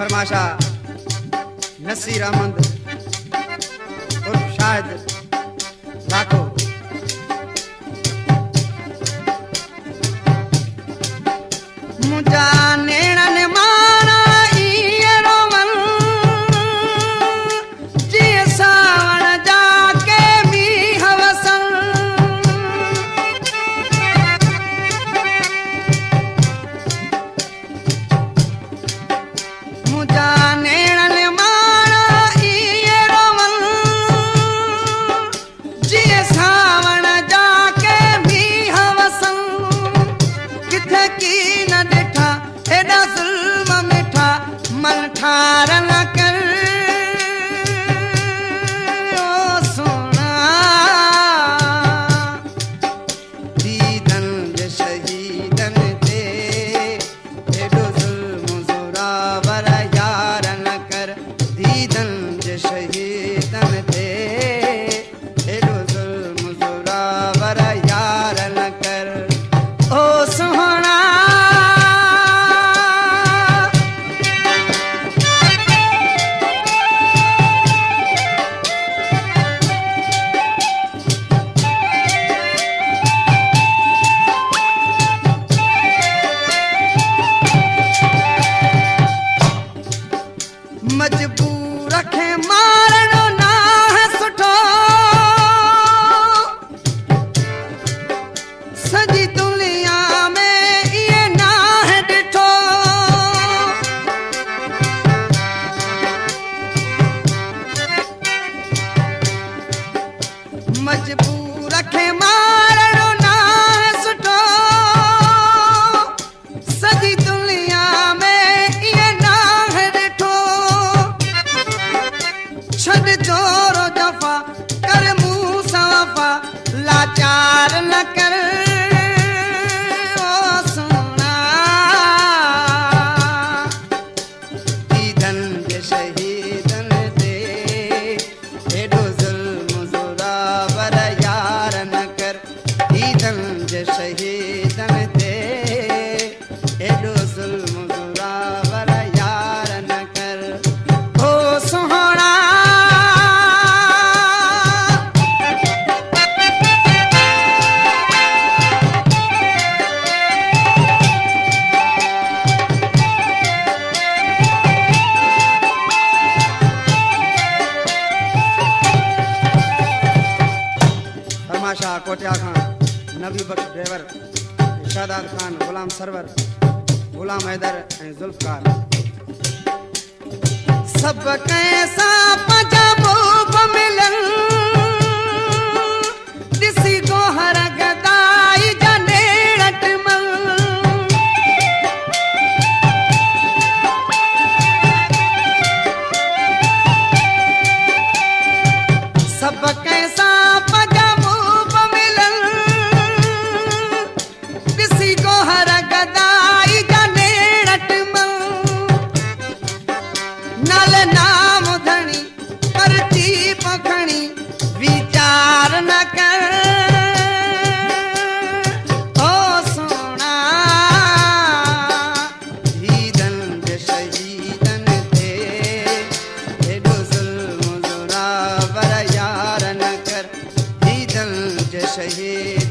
फरमाशा नसीर अहमद उर्फ शाहिद लाखो। मुझा नेणन माना इए रोवन जी सावण जाके मींह वसन। मुझा नेणन माना इए रोवन जी सावण जाके मींह वसन। किथे की न डिठा एडा जुल्म मिठा मन ठार न कर ओ सोना। दीदन जे शहीदन ते एडो जुल्म ज़ोरावर यार न कर। दीदन जे शहीदन ते एडो जुल्म ज़ोरावर यार न कर ओ सोहना। मजबूर खे मारणो ना है सुठो सजी दुनिया में ये ना है डिठो। मजबूर खे मारणो ना है सुठो सजी दुनिया में ये ना है डिठो। छड़ जोरो जफा कर मुंह सवफा लाचार न कर ओ सोना। दीदन जे शहीदन ते एडो जुल्म ज़ोरावर यार न कर। दीदन जे शहीदन ते एडो जुल्म ज़ोरावर यार न कर ओ सोहना। फरमाशा कोटिया खान नबी बख्श ड्राइवर इरशादाद खान गुलाम सरवर गुलाम हैदर ऐं जुल्फकार। सब कैसा पंजाबो मिलन दिसी गोहर गदाई जनेड़ट मल। सब कैसा पंजाबो मिलन दिसी गोहर गदाई जनेड़ट मल। नल नाम धनी परची पखणी विचार न कर ओ सोना। दीदन जे शहीदन ते एडो जुल्म ज़ोरावर यार न कर। दीदन जे शहीद